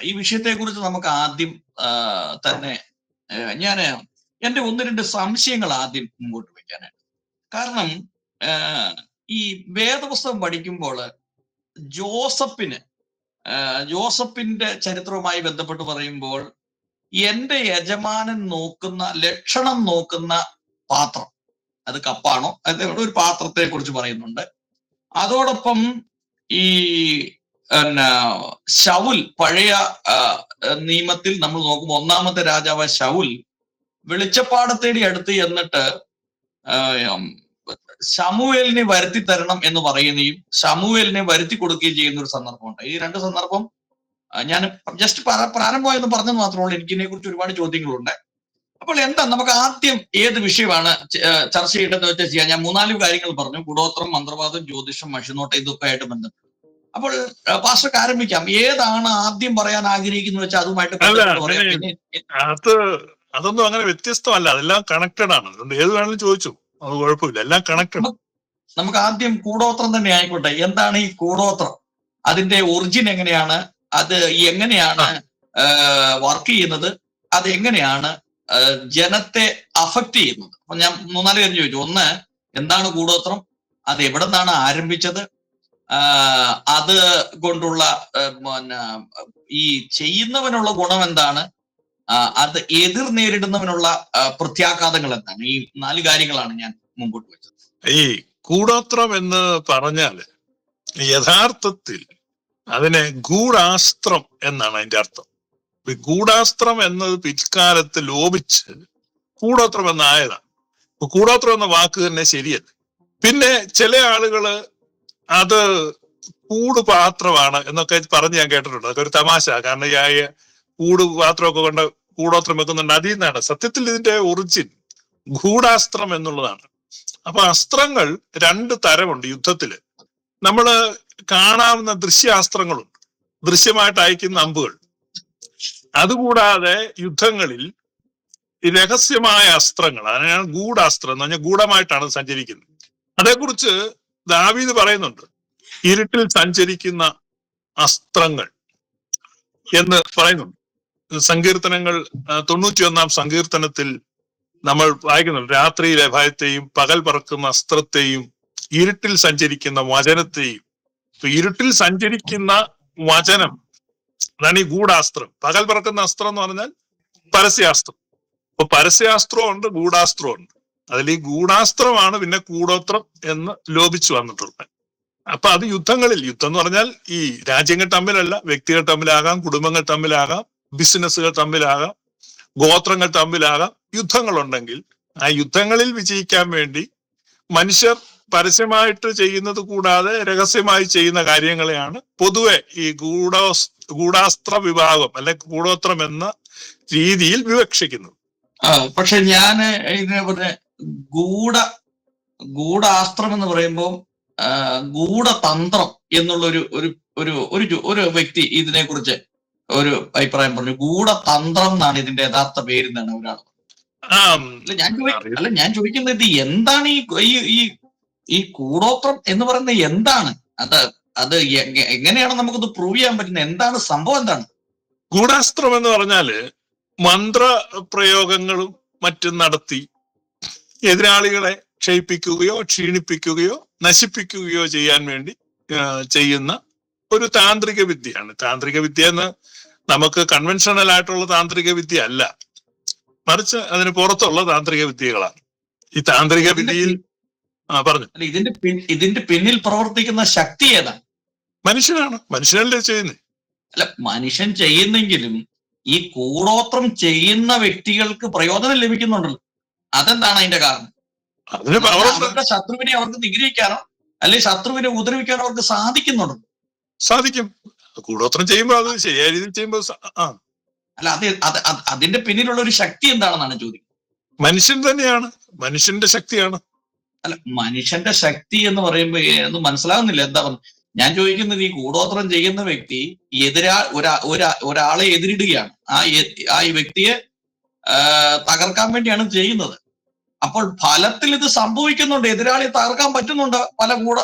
ഈ വിഷയത്തെക്കുറിച്ച് നമുക്ക് ആദ്യം തന്നെ ഞാൻ എന്റെ ഒന്ന് രണ്ട് സംശയങ്ങൾ ആദ്യം മുമ്പോട്ട് വെക്കാനായിട്ട്. കാരണം ഈ വേദപുസ്തകം പഠിക്കുമ്പോൾ ജോസഫിന്റെ ചരിത്രവുമായി ബന്ധപ്പെട്ട് പറയുമ്പോൾ എന്റെ യജമാനൻ നോക്കുന്ന ലക്ഷണം നോക്കുന്ന പാത്രം, അത് കപ്പാണോ, അത് ഒരു പാത്രത്തെ കുറിച്ച് പറയുന്നുണ്ട്. അതോടൊപ്പം ഈ ശൗൽ, പഴയ നിയമത്തിൽ നമ്മൾ നോക്കുമ്പോൾ ഒന്നാമത്തെ രാജാവ് ശൗൽ വെളിച്ചപ്പാട് തേടി അടുത്ത് എന്നിട്ട് ശമൂവേലിനെ വരുത്തി തരണം എന്ന് പറയുകയും ശമൂവേലിനെ വരുത്തി കൊടുക്കുകയും ചെയ്യുന്ന ഒരു സന്ദർഭമുണ്ട്. ഈ രണ്ട് സന്ദർഭം ഞാൻ ജസ്റ്റ് പ്രാരംഭമായെന്ന് പറഞ്ഞത് മാത്രമേ ഉള്ളൂ. എനിക്കിതിനെ കുറിച്ച് ഒരുപാട് ചോദ്യങ്ങളുണ്ട്. അപ്പോൾ എന്താ നമുക്ക് ആദ്യം ഏത് വിഷയമാണ് ചർച്ച ചെയ്യേണ്ടതെന്ന് വെച്ചാൽ ചെയ്യാം. ഞാൻ 3-4 കാര്യങ്ങൾ പറഞ്ഞു: കൂടോത്രം, മന്ത്രവാദം, ജ്യോതിഷം, മഷിനോട്ടം, ഇതൊക്കെ ആയിട്ട് ബന്ധപ്പെട്ടു. അപ്പോൾ പാസ്റ്റർക്ക് ആരംഭിക്കാം. ഏതാണ് ആദ്യം പറയാൻ ആഗ്രഹിക്കുന്നത് വെച്ചാൽ അതുമായിട്ട് അതൊന്നും അങ്ങനെ വ്യത്യസ്തമല്ല, അതെല്ലാം കണക്റ്റഡ് ആണ്. അതുകൊണ്ട് ഏത് വേണമെങ്കിലും ചോദിച്ചു, അത് കുഴപ്പമില്ല, എല്ലാം കണക്റ്റഡ്. നമുക്ക് ആദ്യം കൂടോത്രം തന്നെ ആയിക്കോട്ടെ. എന്താണ് ഈ കൂടോത്രം? അതിന്റെ ഒറിജിൻ എങ്ങനെയാണ്? അത് എങ്ങനെയാണ് വർക്ക് ചെയ്യുന്നത്? അത് എങ്ങനെയാണ് ജനത്തെ അഫക്ട് ചെയ്യുന്നത്? അപ്പൊ ഞാൻ 3-4 കാര്യം ചോദിച്ചു. ഒന്ന്, എന്താണ് കൂടോത്രം? അത് എവിടെ നിന്നാണ് ആരംഭിച്ചത്? അത് കൊണ്ടുള്ള ഈ ചെയ്യുന്നവനുള്ള ഗുണം എന്താണ്? അത് എതിർ നേരിടുന്നവനുള്ള പ്രത്യാഘാതങ്ങൾ എന്താണ്? ഈ 4 കാര്യങ്ങളാണ് ഞാൻ മുമ്പോട്ട് വെച്ചത്. ഈ കൂടോത്രം എന്ന് പറഞ്ഞാൽ യഥാർത്ഥത്തിൽ അതിനെ ഗൂഢാസ്ത്രം എന്നാണ് അതിന്റെ അർത്ഥം. ഗൂഢാസ്ത്രം എന്നത് പിൽക്കാലത്ത് ലോപിച്ച് കൂടോത്രം എന്നായതാണ്. കൂടോത്രം എന്ന വാക്ക് തന്നെ ശരിയല്ല. പിന്നെ ചില ആളുകള് അത് കൂടുപാത്രമാണ് എന്നൊക്കെ പറഞ്ഞ് ഞാൻ കേട്ടിട്ടുണ്ട്. അതൊക്കെ ഒരു തമാശ. കാരണം ഈ കൂട് പാത്രമൊക്കെ കൊണ്ട് കൂടോത്രം വെക്കുന്നുണ്ട്. അതിൽ നിന്നാണ് സത്യത്തിൽ ഇതിന്റെ ഒറിജിൻ ഗൂഢാസ്ത്രം എന്നുള്ളതാണ്. അപ്പൊ അസ്ത്രങ്ങൾ 2 തരമുണ്ട് യുദ്ധത്തില്. നമ്മള് കാണാവുന്ന ദൃശ്യാസ്ത്രങ്ങളുണ്ട്, ദൃശ്യമായിട്ട് അയക്കുന്ന അമ്പുകൾ. അതുകൂടാതെ യുദ്ധങ്ങളിൽ രഹസ്യമായ അസ്ത്രങ്ങൾ, അതിനാണ് ഗൂഢാസ്ത്രം എന്ന് പറഞ്ഞാൽ ഗൂഢമായിട്ടാണ് സഞ്ചരിക്കുന്നത്. അതേക്കുറിച്ച് ദാവീദ് പറയുന്നുണ്ട്, ഇരുട്ടിൽ സഞ്ചരിക്കുന്ന അസ്ത്രങ്ങൾ എന്ന് പറയുന്നുണ്ട്. സങ്കീർത്തനങ്ങൾ 91-ാം സങ്കീർത്തനത്തിൽ നമ്മൾ വായിക്കുന്നുണ്ട്, രാത്രിയിലെ ഭയത്തെയും പകൽ പറക്കുന്ന അസ്ത്രത്തെയും ഇരുട്ടിൽ സഞ്ചരിക്കുന്ന വചനത്തെയും. ഇരുട്ടിൽ സഞ്ചരിക്കുന്ന വചനം, അതാണ് ഈ ഗൂഢാസ്ത്രം. പകൽ പറക്കുന്ന അസ്ത്രം എന്ന് പറഞ്ഞാൽ പരസ്യാസ്ത്രം. അപ്പൊ പരസ്യാസ്ത്രവും ഉണ്ട്, ഗൂഢാസ്ത്രവും ഉണ്ട്. അതിൽ ഈ ഗൂഢാസ്ത്രമാണ് പിന്നെ കൂടോത്രം എന്ന് ലോപിച്ചു വന്നിട്ടുള്ളത്. അപ്പൊ അത് യുദ്ധങ്ങളിൽ, യുദ്ധം എന്ന് പറഞ്ഞാൽ ഈ രാജ്യങ്ങൾ തമ്മിലല്ല, വ്യക്തികൾ തമ്മിലാകാം, കുടുംബങ്ങൾ തമ്മിലാകാം, ബിസിനസ്സുകൾ തമ്മിലാകാം, ഗോത്രങ്ങൾ തമ്മിലാകാം. യുദ്ധങ്ങളുണ്ടെങ്കിൽ ആ യുദ്ധങ്ങളിൽ വിജയിക്കാൻ വേണ്ടി മനുഷ്യർ പരസ്യമായിട്ട് ചെയ്യുന്നത് കൂടാതെ രഹസ്യമായി ചെയ്യുന്ന കാര്യങ്ങളെയാണ് പൊതുവെ ഈ ഗൂഢാസ്ത്ര വിഭാഗം അല്ലെ കൂടോത്രം എന്ന രീതിയിൽ വിവക്ഷിക്കുന്നത്. പക്ഷെ ഞാൻ ഇതിനെ ഗൂഢാസ്ത്രം എന്ന് പറയുമ്പോൾ ഗൂഢതന്ത്രം എന്നുള്ള ഒരു വ്യക്തി ഇതിനെ കുറിച്ച് ഒരു അഭിപ്രായം പറഞ്ഞു. ഗൂഢതന്ത്രം എന്നാണ് ഇതിന്റെ യഥാർത്ഥ പേര് എന്നാണ് ഒരാൾ. ഞാൻ ചോദിക്കുന്നത് ഇത് എന്താണ് ഈ കൂടോത്രം എന്ന് പറയുന്നത്? എന്താണ് അത് എങ്ങനെയാണ് നമുക്കത് പ്രൂവ് ചെയ്യാൻ പറ്റുന്നത്? എന്താണ് സംഭവം? എന്താണ് ഗൂഢാസ്ത്രം എന്ന് പറഞ്ഞാല് മന്ത്രപ്രയോഗങ്ങളും മറ്റും നടത്തി എതിരാളികളെ ക്ഷയിപ്പിക്കുകയോ ക്ഷീണിപ്പിക്കുകയോ നശിപ്പിക്കുകയോ ചെയ്യാൻ വേണ്ടി ചെയ്യുന്ന ഒരു താന്ത്രിക വിദ്യയാണ്. താന്ത്രിക വിദ്യ എന്ന് നമുക്ക് കൺവെൻഷണൽ ആയിട്ടുള്ള താന്ത്രിക വിദ്യ അല്ല, മറിച്ച് അതിന് പുറത്തുള്ള താന്ത്രിക വിദ്യകളാണ്. ഈ താന്ത്രിക വിദ്യയിൽ പറഞ്ഞു ഇതിന്റെ പിന്നിൽ പ്രവർത്തിക്കുന്ന ശക്തി ഏതാണ്? മനുഷ്യനാണ്. മനുഷ്യനല്ലേ ചെയ്യുന്നത്. അല്ല, മനുഷ്യൻ ചെയ്യുന്നെങ്കിലും ഈ കൂടോത്രം ചെയ്യുന്ന വ്യക്തികൾക്ക് പ്രയോജനം ലഭിക്കുന്നുണ്ടല്ലോ. അതെന്താണ് അതിന്റെ കാരണം? അവരുടെ ശത്രുവിനെ അവർക്ക് നിഗ്രഹിക്കാനോ അല്ലെങ്കിൽ ശത്രുവിനെ ഉപദ്രവിക്കാനോ അവർക്ക് സാധിക്കുന്നുണ്ടോ? സാധിക്കും. കൂടോത്രം ചെയ്യുമ്പോൾ അത് ശരിയായ രീതിയിൽ ചെയ്യുമ്പോൾ അല്ല, അതിന്റെ പിന്നിലുള്ള ഒരു ശക്തി എന്താണെന്നാണ് ചോദിക്കുന്നത്. മനുഷ്യൻ തന്നെയാണ്, മനുഷ്യന്റെ ശക്തിയാണ്. അല്ല, മനുഷ്യന്റെ ശക്തി എന്ന് പറയുമ്പോ ഒന്നും മനസ്സിലാകുന്നില്ല. എന്താ ഞാൻ ചോദിക്കുന്നത്, ഈ കൂടോത്രം ചെയ്യുന്ന വ്യക്തി ഒരാളെ എതിരിടുകയാണ്. ആ വ്യക്തിയെ തകർക്കാൻ വേണ്ടിയാണ് ചെയ്യുന്നത്. അപ്പോൾ ഫലത്തിൽ ഇത് സംഭവിക്കുന്നുണ്ട്, എതിരാളിയെ തകർക്കാൻ പറ്റുന്നുണ്ട് പല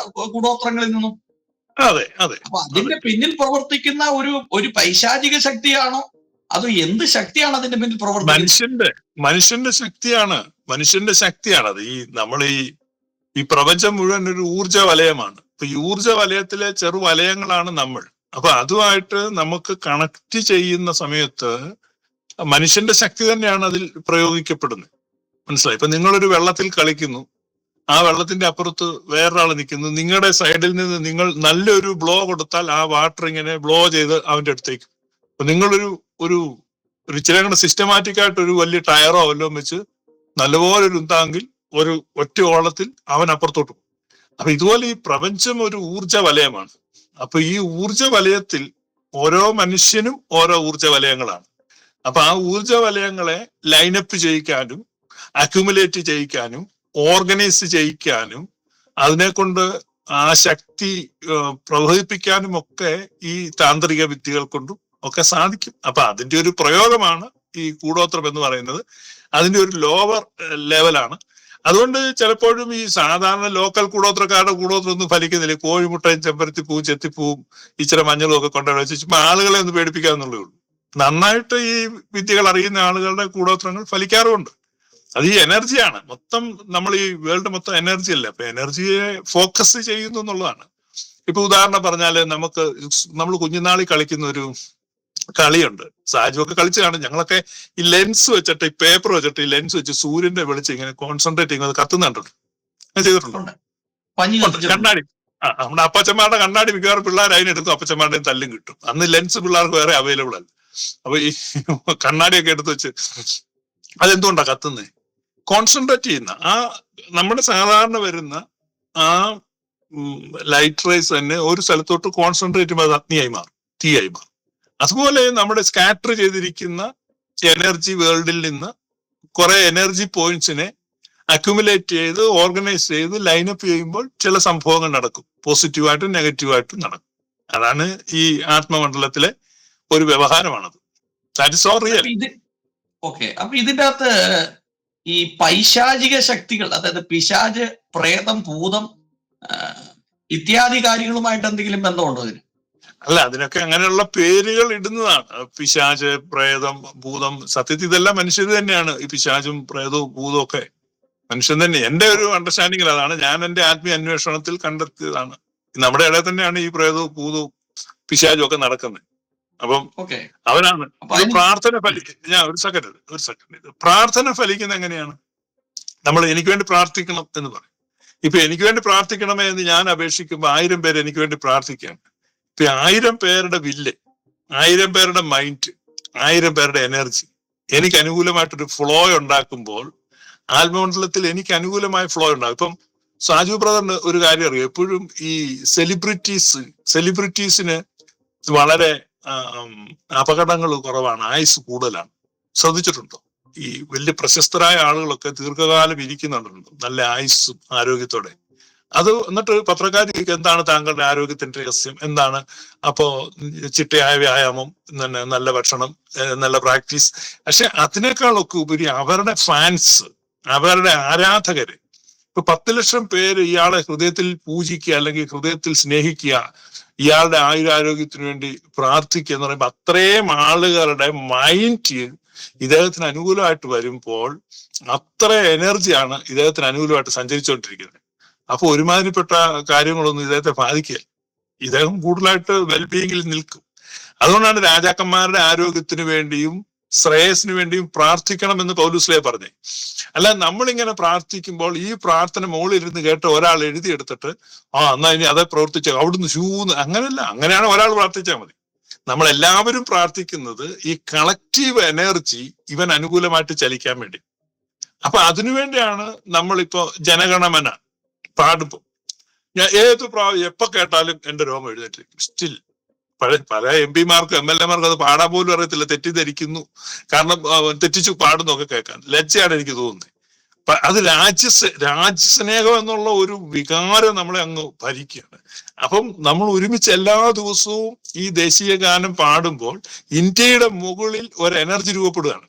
കൂടോത്രങ്ങളിൽ നിന്നും. അതെ അതെ അപ്പൊ അതിന്റെ പിന്നിൽ പ്രവർത്തിക്കുന്ന ഒരു പൈശാചിക ശക്തിയാണോ, അതോ എന്ത് ശക്തിയാണ് അതിന്റെ പിന്നിൽ പ്രവർത്തിക്കുന്നത്? മനുഷ്യന്റെ ശക്തിയാണ് അത്. ഈ പ്രപഞ്ചം മുഴുവൻ ഒരു ഊർജ വലയമാണ്. അപ്പൊ ഈ ഊർജ വലയത്തിലെ ചെറു വലയങ്ങളാണ് നമ്മൾ. അപ്പൊ അതുമായിട്ട് നമുക്ക് കണക്ട് ചെയ്യുന്ന സമയത്ത് മനുഷ്യന്റെ ശക്തി തന്നെയാണ് അതിൽ പ്രയോഗിക്കപ്പെടുന്നത്. മനസ്സിലായി? ഇപ്പൊ നിങ്ങളൊരു വെള്ളത്തിൽ കളിക്കുന്നു, ആ വെള്ളത്തിന്റെ അപ്പുറത്ത് വേറൊരാൾ നിൽക്കുന്നു, നിങ്ങളുടെ സൈഡിൽ നിന്ന് നിങ്ങൾ നല്ലൊരു ബ്ലോ കൊടുത്താൽ ആ വാട്ടർ ഇങ്ങനെ ബ്ലോ ചെയ്ത് അവന്റെ അടുത്തേക്ക്. അപ്പൊ നിങ്ങളൊരു ഒരു ഇച്ചിരി കൂടെ സിസ്റ്റമാറ്റിക് ആയിട്ട് ഒരു വലിയ ടയറോ വല്ലതും വെച്ച് നല്ലപോലെ ഒരു ഉന്താങ്കിൽ ഒരു ഒറ്റ ഓളത്തിൽ അവൻ അപ്പുറത്തോട്ട് പോകും. അപ്പൊ ഇതുപോലെ ഈ പ്രപഞ്ചം ഒരു ഊർജ വലയമാണ്. അപ്പൊ ഈ ഊർജ വലയത്തിൽ ഓരോ മനുഷ്യനും ഓരോ ഊർജ വലയങ്ങളാണ്. അപ്പൊ ആ ഊർജ വലയങ്ങളെ ലൈനപ്പ് ചെയ്യിക്കാനും അക്യുമുലേറ്റ് ചെയ്യിക്കാനും ഓർഗനൈസ് ചെയ്യിക്കാനും അതിനെ കൊണ്ട് ആ ശക്തി പ്രവഹിപ്പിക്കാനും ഒക്കെ ഈ താന്ത്രിക വിദ്യകൾ കൊണ്ടും ഒക്കെ സാധിക്കും. അപ്പൊ അതിന്റെ ഒരു പ്രയോഗമാണ് ഈ കൂടോത്രം എന്ന് പറയുന്നത്. അതിന്റെ ഒരു ലോവർ ലെവലാണ്. അതുകൊണ്ട് ചിലപ്പോഴും ഈ സാധാരണ ലോക്കൽ കൂടോത്രക്കാരുടെ കൂടോത്രം ഒന്നും ഫലിക്കുന്നില്ല. കോഴിമുട്ടയും ചെമ്പരത്തിപ്പൂവും ചെത്തിപ്പൂവും ഇച്ചിരി മഞ്ഞളും ഒക്കെ കൊണ്ടുപോയി വെച്ച് ചുമ്മാ ആളുകളെ ഒന്ന് പേടിപ്പിക്കാന്നുള്ളേ ഉള്ളൂ. നന്നായിട്ട് ഈ വിദ്യകൾ അറിയുന്ന ആളുകളുടെ കൂടോത്രങ്ങൾ ഫലിക്കാറുമുണ്ട്. അത് ഈ എനർജിയാണ് മൊത്തം. നമ്മൾ ഈ വേൾഡ് മൊത്തം എനർജി അല്ലേ. അപ്പൊ എനർജിയെ ഫോക്കസ് ചെയ്യുന്നു എന്നുള്ളതാണ്. ഇപ്പൊ ഉദാഹരണം പറഞ്ഞാല് നമ്മൾ കുഞ്ഞുനാളിൽ കളിക്കുന്ന ഒരു കളിയുണ്ട്. സാജു ഒക്കെ കളിച്ച് കാണും. ഞങ്ങളൊക്കെ ഈ ലെൻസ് വെച്ചിട്ട്, ഈ പേപ്പർ വെച്ചിട്ട് ഈ ലെൻസ് വെച്ച് സൂര്യന്റെ വെളിച്ചം ഇങ്ങനെ കോൺസെൻട്രേറ്റ് ചെയ്യുന്നത് കത്തുന്നുണ്ടല്ലോ. ഞാൻ ചെയ്തിട്ടുണ്ടോ? കണ്ണാടി. നമ്മുടെ അപ്പച്ചന്മാരുടെ കണ്ണാടി മിക്കവാറും പിള്ളേർ അതിനെടുക്കും, അപ്പച്ചന്മാരുടെയും തല്ലും കിട്ടും. അന്ന് ലെൻസ് പിള്ളേർക്ക് വേറെ അവൈലബിൾ അല്ല. അപ്പൊ ഈ കണ്ണാടിയൊക്കെ എടുത്ത് വെച്ച് അതെന്തുകൊണ്ടാ കത്തുന്നത്? കോൺസെൻട്രേറ്റ് ചെയ്യുന്ന ആ നമ്മുടെ സാധാരണ വരുന്ന ആ ലൈറ്റ് റേസ് തന്നെ ഒരു സ്ഥലത്തോട്ട് കോൺസെൻട്രേറ്റ് ചെയ്യുമ്പോൾ അത് അഗ്നിയായി മാറും, തീയായി മാറും. അതുപോലെ നമ്മുടെ സ്കാറ്റർ ചെയ്തിരിക്കുന്ന എനർജി വേൾഡിൽ നിന്ന് കുറെ എനർജി പോയിന്റ്സിനെ അക്യുമുലേറ്റ് ചെയ്ത് ഓർഗനൈസ് ചെയ്ത് ലൈനപ്പ് ചെയ്യുമ്പോൾ ചില സംഭവങ്ങൾ നടക്കും. പോസിറ്റീവായിട്ടും നെഗറ്റീവായിട്ടും നടക്കും. അതാണ് ഈ ആത്മമണ്ഡലത്തിലെ ഒരു വ്യവഹാരമാണത്. That is all real. Okay. അപ്പൊ ഇതിന്റെ അകത്ത് ഈ പൈശാചിക ശക്തികൾ, അതായത് പിശാച്, പ്രേതം, ഭൂതം ഇത്യാദി കാര്യങ്ങളുമായിട്ട് എന്തെങ്കിലും ബന്ധമുണ്ടോ ഇതിന്? അല്ല, അതിനൊക്കെ അങ്ങനെയുള്ള പേരുകൾ ഇടുന്നതാണ്. പിശാച്, പ്രേതം, ഭൂതം. സത്യത്തിൽ ഇതെല്ലാം മനുഷ്യർ തന്നെയാണ്. ഈ പിശാചും പ്രേതവും ഭൂതവും ഒക്കെ മനുഷ്യൻ തന്നെ. എന്റെ ഒരു അണ്ടർസ്റ്റാൻഡിങ്ങിൽ അതാണ്. ഞാൻ എന്റെ ആത്മീയ അന്വേഷണത്തിൽ കണ്ടെത്തിയതാണ്. നമ്മുടെ ഇടയിൽ തന്നെയാണ് ഈ പ്രേതവും ഭൂതവും പിശാചും ഒക്കെ നടക്കുന്നത്. അപ്പം അവനാണ് പ്രാർത്ഥന ഞാൻ ഒരു സെക്കൻഡ് പ്രാർത്ഥന ഫലിക്കുന്ന എങ്ങനെയാണ്? നമ്മൾ എനിക്ക് വേണ്ടി പ്രാർത്ഥിക്കണം എന്ന് പറയും. ഇപ്പൊ എനിക്ക് വേണ്ടി പ്രാർത്ഥിക്കണമേ എന്ന് ഞാൻ അപേക്ഷിക്കുമ്പോൾ 1000 പേര് എനിക്ക് വേണ്ടി പ്രാർത്ഥിക്കുകയാണ്. ഇപ്പൊ 1000 പേരുടെ വില്ല്, 1000 പേരുടെ മൈൻഡ്, 1000 പേരുടെ എനർജി എനിക്ക് അനുകൂലമായിട്ടൊരു ഫ്ലോ ഉണ്ടാക്കുമ്പോൾ ആത്മമണ്ഡലത്തിൽ എനിക്ക് അനുകൂലമായ ഫ്ലോ ഉണ്ടാകും. ഇപ്പം സാജു ബ്രദറിന് ഒരു കാര്യം അറിയാം. എപ്പോഴും ഈ സെലിബ്രിറ്റീസിന് വളരെ അപകടങ്ങൾ കുറവാണ്, ആയുസ് കൂടുതലാണ്. ശ്രദ്ധിച്ചിട്ടുണ്ടോ? ഈ വലിയ പ്രശസ്തരായ ആളുകളൊക്കെ ദീർഘകാലം ഇരിക്കുന്നുണ്ടല്ലോ, നല്ല ആയുസ്സും ആരോഗ്യത്തോടെ. അത് എന്നിട്ട് പത്രക്കാർ എന്താണ് താങ്കളുടെ ആരോഗ്യത്തിന്റെ രഹസ്യം എന്താണ്? അപ്പോ ചിട്ടയായ വ്യായാമം, നല്ല ഭക്ഷണം, നല്ല പ്രാക്ടീസ്. പക്ഷെ അതിനേക്കാളൊക്കെ ഉപരി അവരുടെ ഫാൻസ്, അവരുടെ ആരാധകര്, ഇപ്പൊ 10 ലക്ഷം പേര് ഇയാളെ ഹൃദയത്തിൽ പൂജിക്കുക അല്ലെങ്കിൽ ഹൃദയത്തിൽ സ്നേഹിക്കുക, ഇയാളുടെ ആയുരാരോഗ്യത്തിന് വേണ്ടി പ്രാർത്ഥിക്കുക എന്ന് പറയുമ്പോൾ അത്രയും ആളുകളുടെ മൈൻഡ് ഇദ്ദേഹത്തിന് അനുകൂലമായിട്ട് വരുമ്പോൾ അത്ര എനർജിയാണ് ഇദ്ദേഹത്തിന് അനുകൂലമായിട്ട് സഞ്ചരിച്ചുകൊണ്ടിരിക്കുന്നത്. അപ്പൊ ഒരുമാതിരിപ്പെട്ട കാര്യങ്ങളൊന്നും ഇദ്ദേഹത്തെ ബാധിക്കുക. ഇദ്ദേഹം കൂടുതലായിട്ട് വെൽബീയിങ്ങിൽ നിൽക്കും. അതുകൊണ്ടാണ് രാജാക്കന്മാരുടെ ആരോഗ്യത്തിന് വേണ്ടിയും ശ്രേയസിന് വേണ്ടിയും പ്രാർത്ഥിക്കണമെന്ന് പൗലോസ്ലീഹ പറഞ്ഞേ. അല്ല, നമ്മളിങ്ങനെ പ്രാർത്ഥിക്കുമ്പോൾ ഈ പ്രാർത്ഥന മുകളിൽ ഇരുന്ന് കേട്ട് ഒരാൾ എഴുതിയെടുത്തിട്ട് എന്നാ ഇനി അതേ പ്രവർത്തിച്ചോ അവിടുന്ന് ശൂന്ന്, അങ്ങനെയല്ല. അങ്ങനെയാണ് ഒരാൾ പ്രാർത്ഥിച്ചാൽ മതി. നമ്മളെല്ലാവരും പ്രാർത്ഥിക്കുന്നത് ഈ കളക്റ്റീവ് എനർജി ഇവൻ അനുകൂലമായിട്ട് ചലിക്കാൻ വേണ്ടി. അപ്പൊ അതിനുവേണ്ടിയാണ് നമ്മളിപ്പോ ജനഗണമന പാടുമ്പോ ഞാൻ എപ്പോ കേട്ടാലും എന്റെ രോമം എഴുന്നേറ്റിരിക്കും. സ്റ്റിൽ പല MP-മാർക്കും MLA-മാർക്കും അത് പാടാൻ പോലും അറിയത്തില്ല, തെറ്റിദ്ധരിക്കുന്നു. കാരണം തെറ്റിച്ചു പാടുന്നൊക്കെ കേൾക്കാൻ ലജ്ജയാണ് എനിക്ക് തോന്നുന്നത്. അത് രാജ്യസ്നേഹം എന്നുള്ള ഒരു വികാരം നമ്മളെ അങ്ങ് ഭരിക്കുകയാണ്. അപ്പം നമ്മൾ ഒരുമിച്ച് എല്ലാ ദിവസവും ഈ ദേശീയ ഗാനം പാടുമ്പോൾ ഇന്ത്യയുടെ മുകളിൽ ഒരു എനർജി രൂപപ്പെടുകയാണ്.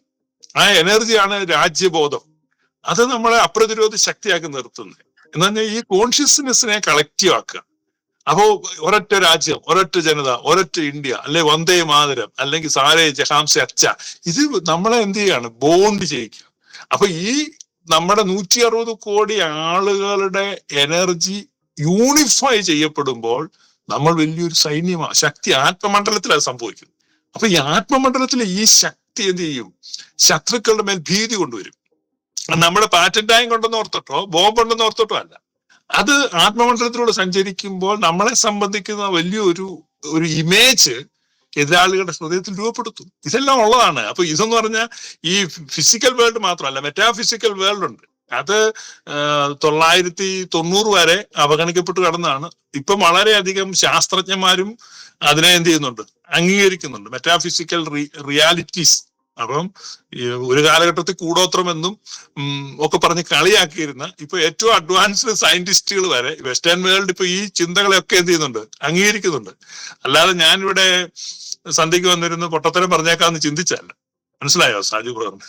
ആ എനർജിയാണ് രാജ്യബോധം. അത് നമ്മളെ അപ്രതിരോധ ശക്തിയാക്കി നിർത്തുന്നത്. എന്ന് പറഞ്ഞാൽ ഈ കോൺഷ്യസ്നെസ്സിനെ കളക്റ്റീവ് ആക്കുക. അപ്പോ ഒരൊറ്റ രാജ്യം, ഒരൊറ്റ ജനത, ഒരൊറ്റ ഇന്ത്യ, അല്ലെ വന്ദേ മാതരം, അല്ലെങ്കിൽ സാരേ ജഹാം സെ അച്ഛ, ഇത് നമ്മളെ എന്ത് ചെയ്യാണ്? ബോണ്ട് ചെയ്യിക്കുക. അപ്പൊ ഈ നമ്മുടെ 160 കോടി ആളുകളുടെ എനർജി യൂണിഫൈ ചെയ്യപ്പെടുമ്പോൾ നമ്മൾ വലിയൊരു സൈന്യമാണ്, ശക്തി ആത്മമണ്ഡലത്തിൽ അത് സംഭവിക്കും. അപ്പൊ ഈ ആത്മമണ്ഡലത്തിലെ ഈ ശക്തി എന്ത് ചെയ്യും? ശത്രുക്കളുടെ മേൽ ഭീതി കൊണ്ടുവരും. നമ്മുടെ പാറ്റൻ ടാങ്ക് ഉണ്ടെന്ന് ഓർത്തിട്ടോ ബോംബ് ഉണ്ടെന്ന് ഓർത്തിട്ടോ അല്ല, അത് ആത്മമണ്ഡലത്തിലൂടെ സഞ്ചരിക്കുമ്പോൾ നമ്മളെ സംബന്ധിക്കുന്ന വലിയൊരു ഇമേജ് എതിരാളികളുടെ ഹൃദയത്തിൽ രൂപപ്പെടുത്തും. ഇതെല്ലാം ഉള്ളതാണ്. അപ്പൊ ഇതെന്ന് പറഞ്ഞാൽ ഈ ഫിസിക്കൽ വേൾഡ് മാത്രമല്ല, മെറ്റാഫിസിക്കൽ വേൾഡ് ഉണ്ട്. അത് 990 വരെ അവഗണിക്കപ്പെട്ട് കിടന്നാണ്. ഇപ്പം വളരെയധികം ശാസ്ത്രജ്ഞന്മാരും അതിനെ എന്ത് ചെയ്യുന്നുണ്ട്? അംഗീകരിക്കുന്നുണ്ട്, മെറ്റാഫിസിക്കൽ റിയാലിറ്റീസ്. അപ്പം ഒരു കാലഘട്ടത്തിൽ കൂടോത്രമെന്നും ഒക്കെ പറഞ്ഞ് കളിയാക്കിയിരുന്ന ഇപ്പൊ ഏറ്റവും അഡ്വാൻസ്ഡ് സയന്റിസ്റ്റുകൾ വരെ വെസ്റ്റേൺ വേൾഡ് ഇപ്പൊ ഈ ചിന്തകളെയൊക്കെ എന്ത് ചെയ്യുന്നുണ്ട്? അംഗീകരിക്കുന്നുണ്ട്. അല്ലാതെ ഞാനിവിടെ സന്ധ്യക്ക് വന്നിരുന്ന് പൊട്ടത്തരം പറഞ്ഞേക്കാന്ന് ചിന്തിച്ചല്ല. മനസ്സിലായോ സാജു ബ്രദറിന്?